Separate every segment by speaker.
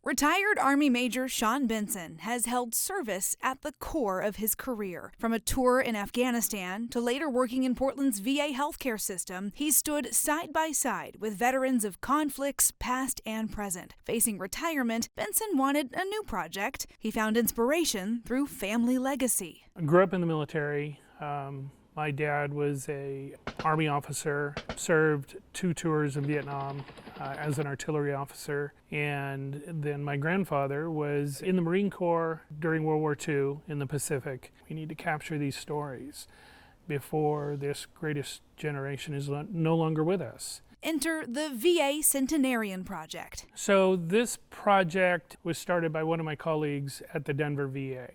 Speaker 1: Retired Army Major Sean Benson has held service at the core of his career. From a tour in Afghanistan to later working in Portland's VA healthcare system, he stood side by side with veterans of conflicts past and present. Facing retirement, Benson wanted a new project. He found inspiration through family legacy.
Speaker 2: I grew up in the military. My dad was an Army officer, served 2 tours in Vietnam as an artillery officer, and then my grandfather was in the Marine Corps during World War II in the Pacific. We need to capture these stories before this greatest generation is no longer with us.
Speaker 1: Enter the VA Centenarian project.
Speaker 2: So this project was started by one of my colleagues at the Denver VA.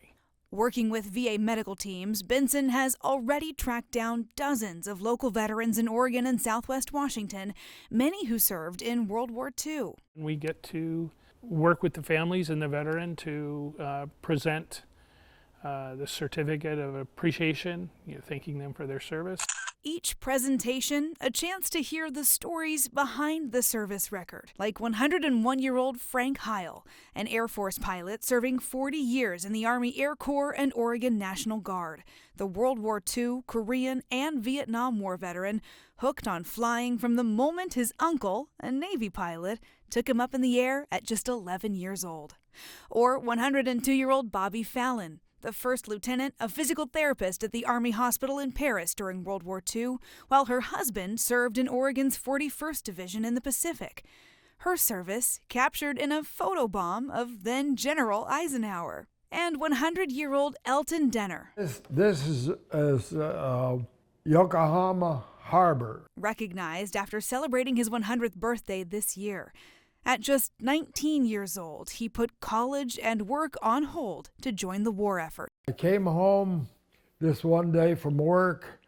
Speaker 1: Working with VA medical teams, Benson has already tracked down dozens of local veterans in Oregon and Southwest Washington, many who served in World War II.
Speaker 2: We get to work with the families and the veteran to present the certificate of appreciation, thanking them for their service.
Speaker 1: Each presentation, a chance to hear the stories behind the service record, like 101-year-old Frank Heil, an Air Force pilot serving 40 years in the Army Air Corps and Oregon National Guard, the World War II, Korean, and Vietnam War veteran, hooked on flying from the moment his uncle, a Navy pilot, took him up in the air at just 11 years old. Or 102-year-old Bobby Fallon, the first lieutenant, a physical therapist at the Army Hospital in Paris during World War II, while her husband served in Oregon's 41st Division in the Pacific. Her service captured in a photobomb of then General Eisenhower. And 100-year-old Elton Denner.
Speaker 3: This is Yokohama Harbor.
Speaker 1: Recognized after celebrating his 100th birthday this year. At just 19 years old, he put college and work on hold to join the war effort.
Speaker 3: I came home this one day from work,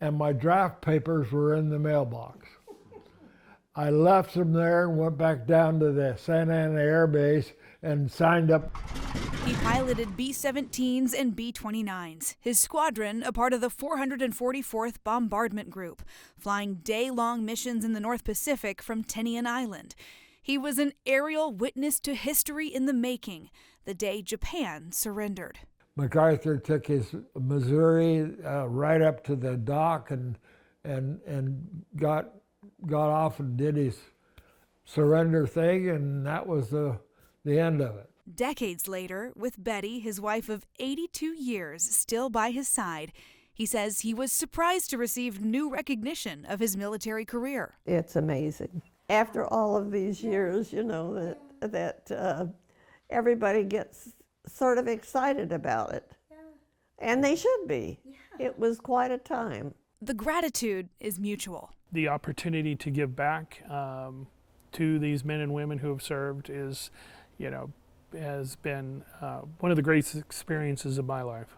Speaker 3: and my draft papers were in the mailbox. I left them there and went back down to the Santa Ana Air Base and signed up.
Speaker 1: He piloted B-17s and B-29s, his squadron a part of the 444th Bombardment Group, flying day-long missions in the North Pacific from Tinian Island. He was an aerial witness to history in the making, the day Japan surrendered.
Speaker 3: MacArthur took his Missouri right up to the dock and got off and did his surrender thing, and that was the end of it.
Speaker 1: Decades later, with Betty, his wife of 82 years, still by his side, he says he was surprised to receive new recognition of his military career.
Speaker 4: It's amazing. After all of these years, that everybody gets sort of excited about it. Yeah. And they should be. Yeah. It was quite a time.
Speaker 1: The gratitude is mutual.
Speaker 2: The opportunity to give back to these men and women who have served has been one of the greatest experiences of my life.